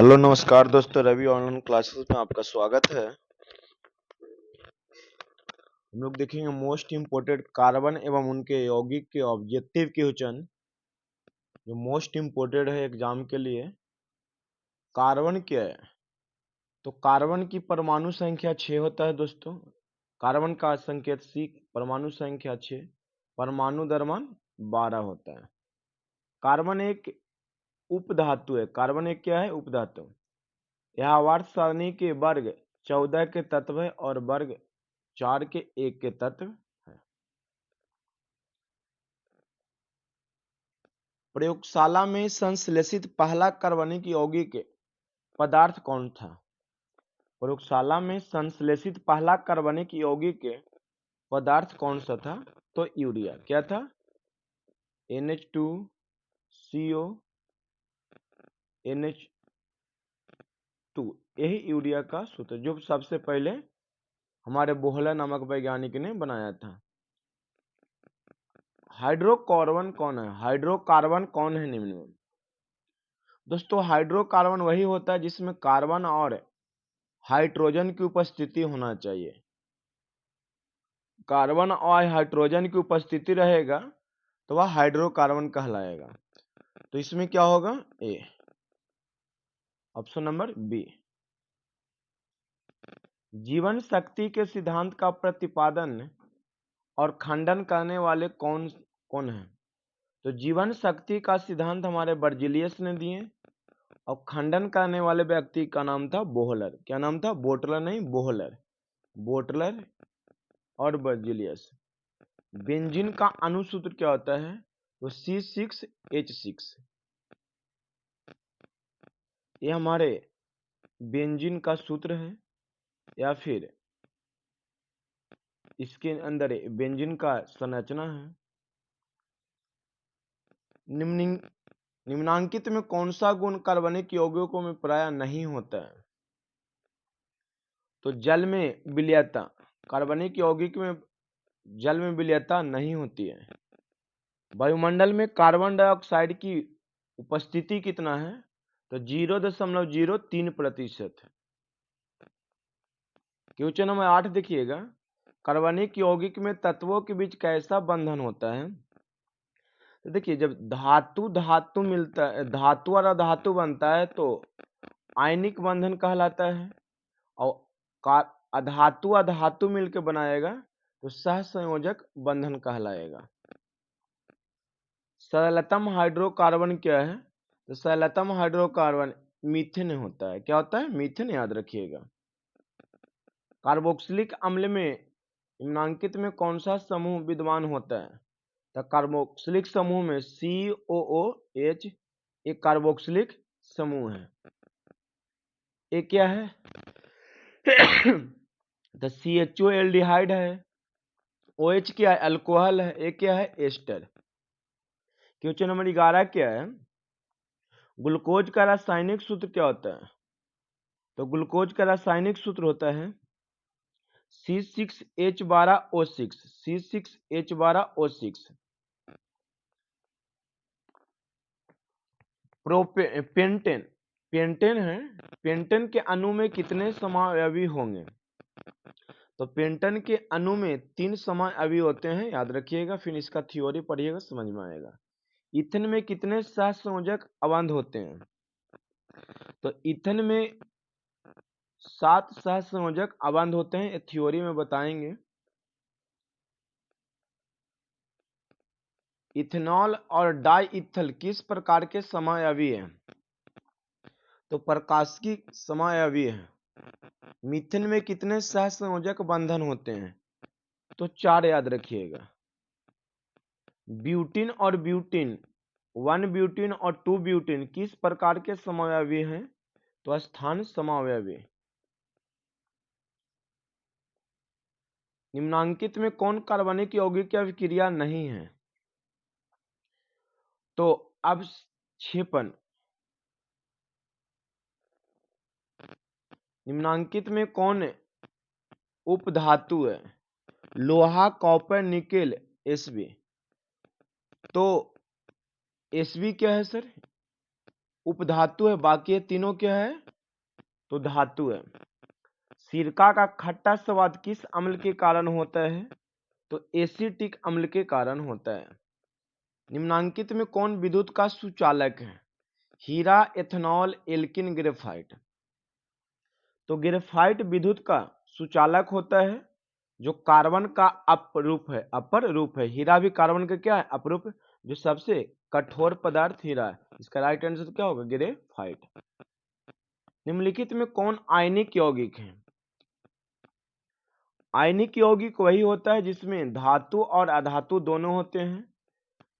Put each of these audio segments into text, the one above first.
Hello नमस्कार दोस्तों, Ravi online classes में आपका स्वागत है। हम लोग देखेंगे मोस्ट इम्पोर्टेंट कार्बन एवं उनके यौगिक के ऑब्जेक्टिव क्वेश्चन जो मोस्ट इम्पोर्टेंट है एग्जाम के लिए। कार्बन क्या है? तो कार्बन की परमाणु संख्या 6 होता है दोस्तों। कार्बन का संकेत C, परमाणु संख्या 6, परमाणु द्रव्यमान 12 होता है। कार्बन एक उपधातु है। कार्बन एक क्या है? उपधातु। यह आवर्त सारणी के वर्ग 14 के तत्व है और वर्ग 4 के 1 के तत्व है। प्रयोगशाला में संश्लेषित पहला कार्बनिक यौगिक पदार्थ कौन था? प्रयोगशाला में संश्लेषित पहला कार्बनिक यौगिक पदार्थ कौन सा था? तो यूरिया। क्या था? NH2CO NH2, यही यूरिया का सूत्र जो सबसे पहले हमारे बोहला नामक वैज्ञानिक ने बनाया था। हाइड्रोकार्बन कौन है? हाइड्रोकार्बन कौन है निम्न में? दोस्तों, हाइड्रोकार्बन वही होता है जिसमें कार्बन और हाइड्रोजन की उपस्थिति होना चाहिए। कार्बन और हाइड्रोजन की उपस्थिति रहेगा तो वह हाइड्रोकार्बन कहलाएगा। तो इसमें क्या होगा? ए, ऑप्शन नंबर बी। जीवन शक्ति के सिद्धांत का प्रतिपादन और खंडन करने वाले कौन कौन है? तो जीवन शक्ति का सिद्धांत हमारे बर्जिलियस ने दिए और खंडन करने वाले व्यक्ति का नाम था बोहलर। क्या नाम था? बोटलर नहीं, बोहलर। बोटलर और बर्जिलियस। बेंजीन का अणुसूत्र क्या होता है? तो C6H6। ये हमारे बेंजीन का सूत्र है या फिर इसके अंदर बेंजीन का संरचना है। निम्नांकित में कौन सा गुण कार्बनिक यौगिकों में प्राय नहीं होता है? तो जल में विलयता। कार्बनिक यौगिक में जल में विलयता नहीं होती है। वायुमंडल में कार्बन डाइऑक्साइड की उपस्थिति कितना है? तो 0.03%। क्वेश्चन नंबर 8 देखिएगा। कार्बनिक यौगिक में तत्वों के बीच कैसा बंधन होता है? तो देखिए, जब धातु धातु मिलता है, धातु और अधातु बनता है तो आयनिक बंधन कहलाता है, और अधातु अधातु मिलकर बनाएगा तो सहसंयोजक बंधन कहलाएगा। सरलतम हाइड्रोकार्बन क्या है? तो सरलतम हाइड्रोकार्बन मीथेन होता है। क्या होता है? मीथेन, याद रखिएगा। कार्बोक्सिलिक अम्ल में निम्नांकित में कौन सा समूह विद्यमान होता है? तो कार्बोक्सिलिक समूह में COOH एक कार्बोक्सिलिक समूह है। एक क्या है? तो CHO एल्डिहाइड है। OH क्या है? अल्कोहल है। एक क्या है? एस्टर। क्वेश्चन नंबर 11 क्या है? ग्लूकोज का रासायनिक सूत्र क्या होता है? तो ग्लूकोज का रासायनिक सूत्र होता है C6H12O6। C6H12O6। पेंटेन। पेंटेन है। पेंटेन के अणु में कितने समावयवी होंगे? तो पेंटेन के अणु में 3 समावयवी होते हैं, याद रखिएगा। फिर इसका थ्योरी पढ़िएगा, समझ में आएगा। ईथन में कितने सहसंयोजक अबंध होते हैं? तो ईथन में 7 सहसंयोजक अबंध होते हैं, थ्योरी में बताएंगे। इथेनॉल और डाई इथल किस प्रकार के समावयवी हैं? तो प्रकाशिकी समावयवी है। मीथेन में कितने सहसंयोजक बंधन होते हैं? तो 4, याद रखिएगा। ब्यूटीन और ब्यूटीन, 1 ब्यूटीन और 2 ब्यूटीन किस प्रकार के समावयवी हैं? तो स्थान समावयवी। निम्नांकित में कौन कार्बनिक यौगिक की अभिक्रिया नहीं है? तो अवक्षेपण। निम्नांकित में कौन उपधातु है? लोहा, कॉपर, निकेल, Sb। तो Sb क्या है सर? उपधातु है, बाकी ये तीनों क्या है तो धातु है। सिरका का खट्टा स्वाद किस अम्ल के कारण होता है तो एसिटिक अम्ल के कारण होता है। निम्नांकित में कौन विद्युत का सुचालक है? हीरा, एथेनॉल, एल्किन, ग्रेफाइट। तो ग्रेफाइट विद्युत का सुचालक होता है जो कार्बन का अपर रूप है। हीरा भी कार्बन का क्या है अपरूप, जो सबसे कठोर पदार्थ हीरा है। इसका राइट आंसर क्या होगा ग्रेफाइट। निम्नलिखित में कौन आयनिक यौगिक है? आयनिक यौगिक वही होता है जिसमें धातु और अधातु दोनों होते हैं।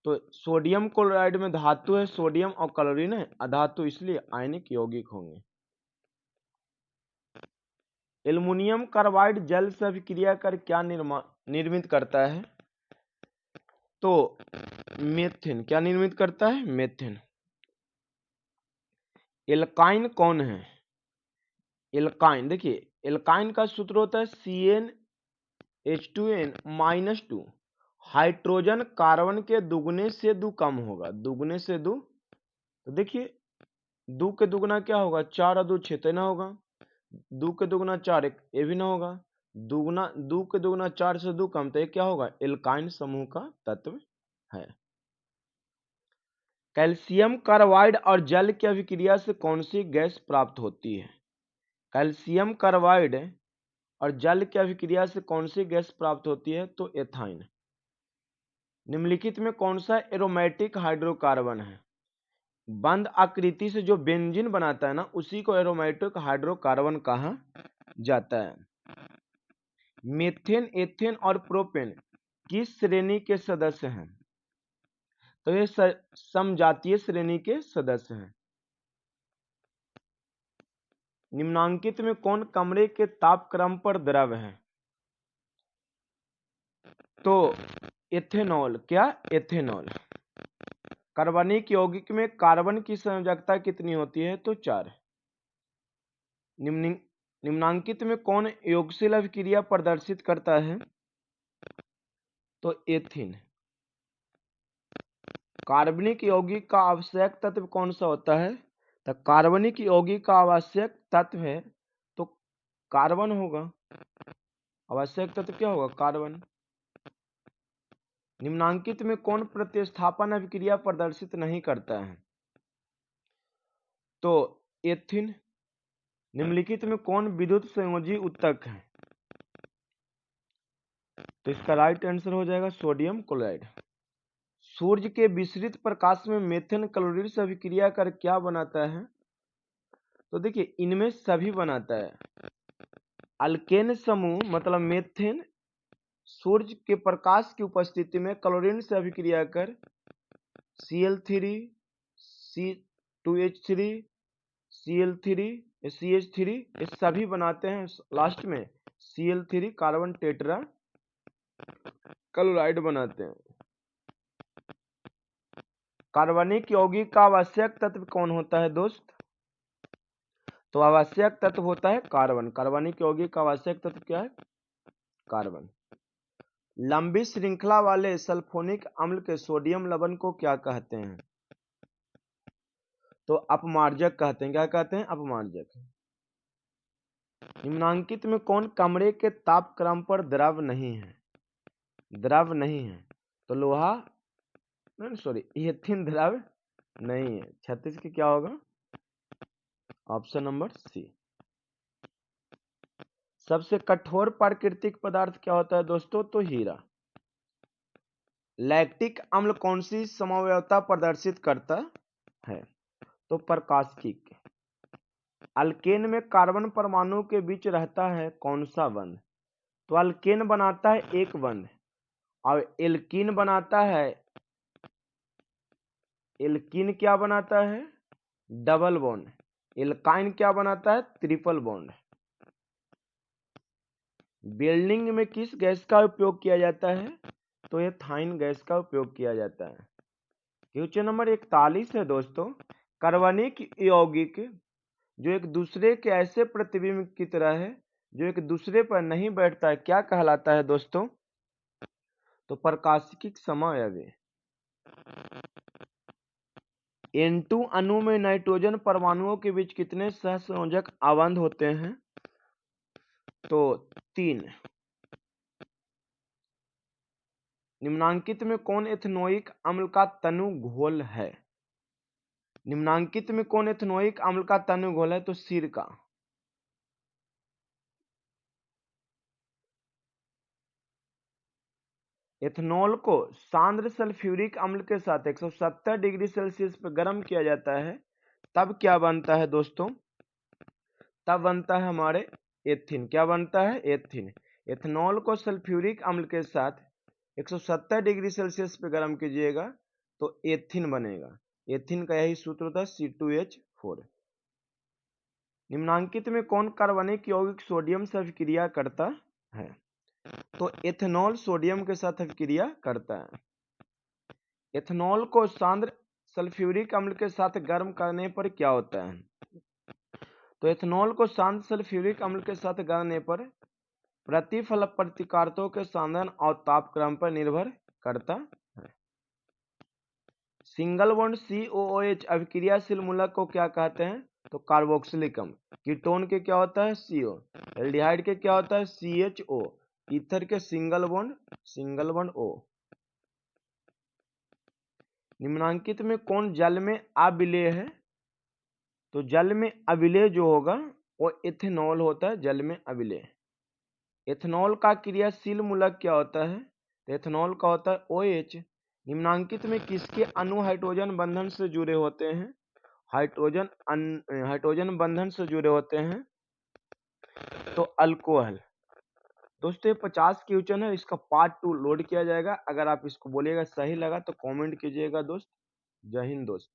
तो सोडियम क्लोराइड में धातु है सोडियम और क्लोरीन है अधातु, इसलिए आयनिक यौगिक होंगे। एल्युमिनियम कार्बाइड जल से अभिक्रिया कर क्या निर्मित करता है? तो मेथेन। क्या निर्मित करता है? मेथेन। एल्काइन कौन है? एल्काइन, देखिए एल्काइन का सूत्र होता है CnH2n-2। हाइड्रोजन कार्बन के दुगने से दो कम होगा, दुगने से दो। तो देखिए दो के दुगना क्या होगा 4 और 2 6 तो ना होगा, दो के दुगना 4 एक ये भी ना होगा, दुगना दो के दुगना 4 से दो कम तो ये क्या होगा एल्काइन समूह का तत्व है। कैल्शियम कार्बाइड और जल की अभिक्रिया से कौन सी गैस प्राप्त होती है? कैल्शियम कार्बाइड और जल की अभिक्रिया से कौन सी गैस प्राप्त होती है? तो एथाइन। निम्नलिखित में कौन सा एरोमेटिक हाइड्रोकार्बन है? बंद आकृति से जो बेंजीन बनाता है ना उसी को एरोमेटिक हाइड्रोकार्बन कहा जाता है। मीथेन, एथेन और प्रोपेन किस श्रेणी के सदस्य हैं? तो ये समजातीय श्रेणी के सदस्य हैं। निम्नांकित में कौन कमरे के तापक्रम पर द्रव है? तो एथेनॉल। क्या? एथेनॉल। कार्बनिक यौगिक में कार्बन की संयोजकता कितनी होती है? तो 4। निम्नांकित में कौन योगशील अभिक्रिया प्रदर्शित करता है? तो एथीन। कार्बनिक यौगिक का आवश्यक तत्व कौन सा होता है? तो कार्बनिक यौगिक का आवश्यक तत्व है तो कार्बन होगा। आवश्यक तत्व क्या होगा? कार्बन। निम्नांकित में कौन प्रतिस्थापन अभिक्रिया प्रदर्शित नहीं करता है? तो एथीन। निम्नलिखित में कौन विद्युत संयोजी उत्तक है? तो इसका राइट आंसर हो जाएगा सोडियम क्लोराइड। सूर्य के विसरित प्रकाश में मेथेन क्लोरीन से अभिक्रिया कर क्या बनाता है? तो देखिए इनमें सभी बनाता है। अल्केन समूह मतलब मेथेन सूर्य के प्रकाश की उपस्थिति में क्लोरीन से अभिक्रिया कर Cl3 C2H3 Cl3 CH3 ये सभी बनाते हैं। लास्ट में Cl3 कार्बन टेट्रा क्लोराइड बनाते हैं। कार्बनिक यौगिक का आवश्यक तत्व कौन होता है दोस्त? तो आवश्यक तत्व होता है कार्बन। कार्बनिक यौगिक का आवश्यक तत्व क्या है? कार्बन। लंबी श्रृंखला वाले सल्फोनिक अम्ल के सोडियम लवण को क्या कहते हैं? तो अपमार्जक कहते हैं। क्या कहते हैं? अपमार्जक। निम्नांकित में कौन कमरे के तापक्रम पर द्रव नहीं है? द्रव नहीं है तो लोहा सॉरी एथिन द्रव नहीं है। 36 की क्या होगा? Option number C. सबसे कठोर प्राकृतिक पदार्थ क्या होता है दोस्तों? तो हीरा। लैक्टिक अम्ल कौन सी समव्यवता प्रदर्शित करता है? तो प्रकाशिक। अल्केन में कार्बन परमाणु के बीच रहता है कौन सा बंध? तो अल्केन बनाता है एक बंध और एल्कीन बनाता है, एल्कीन क्या बनाता है? Double bond. एल्काइन क्या बनाता है? Triple bond. वेल्डिंग में किस गैस का उपयोग किया जाता है? तो एथाइन गैस का उपयोग किया जाता है। क्वेश्चन नंबर 41 है दोस्तों। कार्बनिक यौगिक जो एक दूसरे के ऐसे प्रतिबिंब की तरह है जो एक दूसरे पर नहीं बैठता है क्या कहलाता है दोस्तों? तो प्रकाशिकी समअवयवी। N2 अणु में नाइट्रोजन परमाणुओं के बीच कितने सहसंयोजक आबंध होते हैं? तो 3। निम्नांकित में कौन एथेनोइक अम्ल का तनु घोल है? निम्नांकित में कौन एथेनोइक अम्ल का तनु घोल है? तो सिरका। एथेनॉल को सांद्र सल्फ्यूरिक अम्ल के साथ 170 डिग्री सेल्सियस पर गर्म किया जाता है, तब क्या बनता है दोस्तों? तब बनता है हमारे एथिन। क्या बनता है? एथिन। एथेनॉल को सल्फ्यूरिक अम्ल के साथ 170 डिग्री सेल्सियस पे गर्म कीजिएगा तो एथिन बनेगा। एथिन का यही सूत्र होता है C2H4। निम्नांकित में कौन कार्बनिक यौगिक सोडियम से अभिक्रिया करता है? तो एथेनॉल सोडियम के साथ अभिक्रिया करता है। एथेनॉल को सांद्र सल्फ्यूरिक अम्ल के साथ गर्म करने पर क्या होता है? तो एथेनॉल को सांद्र सल्फ्यूरिक अम्ल के साथ करने पर प्रतिफल प्रतिकारकों के साधन और तापक्रम पर निर्भर करता है। सिंगल बॉन्ड COOH अभिक्रियाशील मूलक को क्या कहते हैं? तो कार्बोक्सिलिक अम्ल। कीटोन के क्या होता है? CO। एल्डिहाइड के क्या होता है? CHO। ईथर के सिंगल बॉन्ड O। निम्नांकित में कौन जल में अविलेय है? तो जल में अविलेय जो होगा वो इथेनॉल होता है। जल में अविलेय। एथेनॉल का क्रियाशील मूलक क्या होता है? तो एथेनॉल का होता है OH। निम्नांकित में किसके अणु हाइड्रोजन बंधन से जुड़े होते हैं? हाइड्रोजन बंधन से जुड़े होते हैं तो अल्कोहल। दोस्तों ये 50 क्वेश्चन है, इसका पार्ट 2 लोड किया जाएगा। अगर आप इसको बोलिएगा सही लगा तो कमेंट कीजिएगा दोस्त। जय हिंद दोस्त।